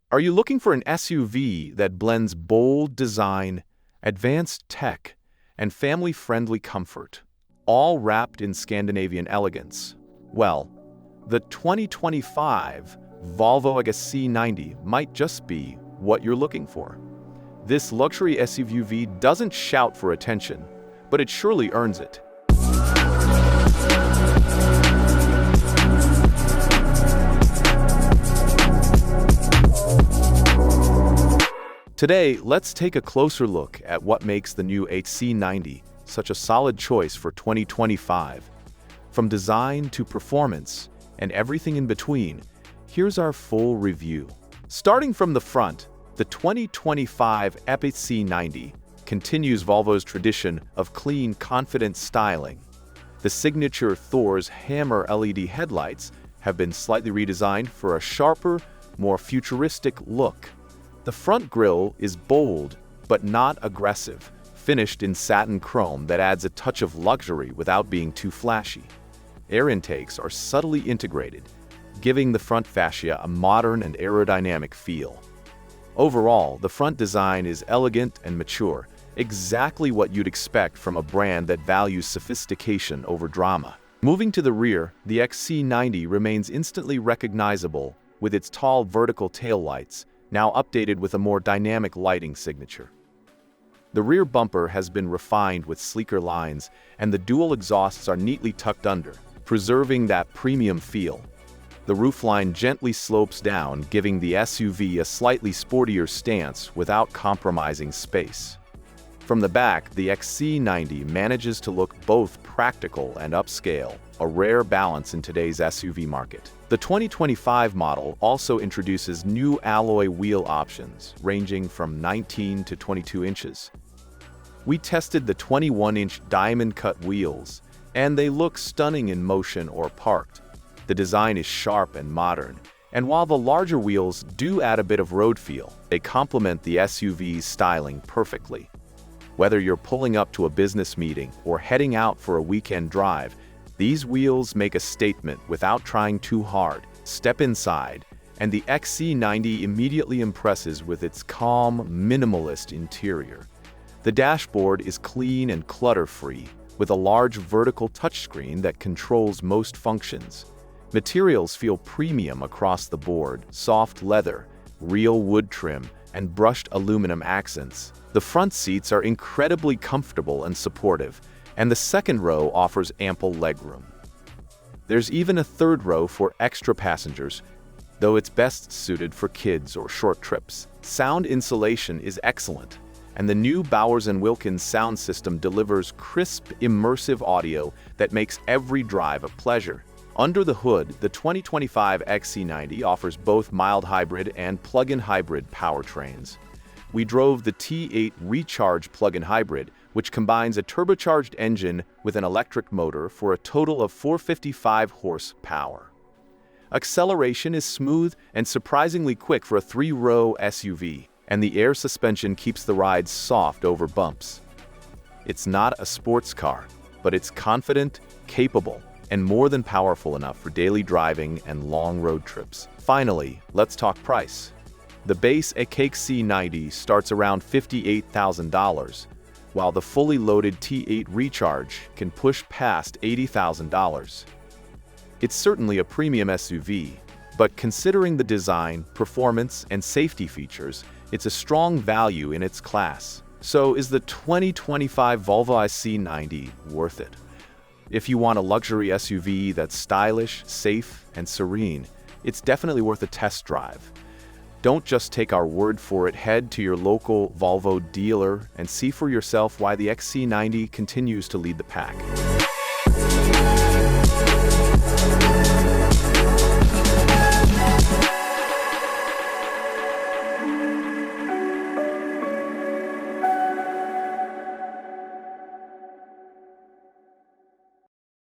Are you looking for an SUV that blends bold design, advanced tech, and family-friendly comfort, all wrapped in Scandinavian elegance? Well, the 2025 Volvo XC90 might just be what you're looking for. This luxury SUV doesn't shout for attention, but it surely earns it. Today, let's take a closer look at what makes the new XC90 such a solid choice for 2025. From design to performance and everything in between, here's our full review. Starting from the front, the 2025 XC90 continues Volvo's tradition of clean, confident styling. The signature Thor's Hammer LED headlights have been slightly redesigned for a sharper, more futuristic look. The front grille is bold, but not aggressive, finished in satin chrome that adds a touch of luxury without being too flashy. Air intakes are subtly integrated, giving the front fascia a modern and aerodynamic feel. Overall, the front design is elegant and mature, exactly what you'd expect from a brand that values sophistication over drama. Moving to the rear, the XC90 remains instantly recognizable with its tall vertical taillights, now updated with a more dynamic lighting signature. The rear bumper has been refined with sleeker lines, and the dual exhausts are neatly tucked under, preserving that premium feel. The roofline gently slopes down, giving the SUV a slightly sportier stance without compromising space. From the back, the XC90 manages to look both practical and upscale, a rare balance in today's SUV market. The 2025 model also introduces new alloy wheel options, ranging from 19 to 22 inches. We tested the 21-inch diamond-cut wheels, and they look stunning in motion or parked. The design is sharp and modern, and while the larger wheels do add a bit of road feel, they complement the SUV's styling perfectly. Whether you're pulling up to a business meeting or heading out for a weekend drive, these wheels make a statement without trying too hard. Step inside, and the XC90 immediately impresses with its calm, minimalist interior. The dashboard is clean and clutter-free, with a large vertical touchscreen that controls most functions. Materials feel premium across the board: soft leather, real wood trim, and brushed aluminum accents. The front seats are incredibly comfortable and supportive, and the second row offers ample legroom. There's even a third row for extra passengers, though it's best suited for kids or short trips. Sound insulation is excellent, and the new Bowers & Wilkins sound system delivers crisp, immersive audio that makes every drive a pleasure. Under the hood, the 2025 XC90 offers both mild hybrid and plug-in hybrid powertrains. We drove the T8 Recharge plug-in hybrid, which combines a turbocharged engine with an electric motor for a total of 455 horsepower. Acceleration is smooth and surprisingly quick for a 3-row SUV, and the air suspension keeps the ride soft over bumps. It's not a sports car, but it's confident, capable, and more than powerful enough for daily driving and long road trips. Finally, let's talk price. The base XC90 starts around $58,000, while the fully loaded T8 Recharge can push past $80,000. It's certainly a premium SUV, but considering the design, performance, and safety features, it's a strong value in its class. So is the 2025 Volvo XC90 worth it? If you want a luxury SUV that's stylish, safe, and serene, it's definitely worth a test drive. Don't just take our word for it. Head to your local Volvo dealer and see for yourself why the XC90 continues to lead the pack.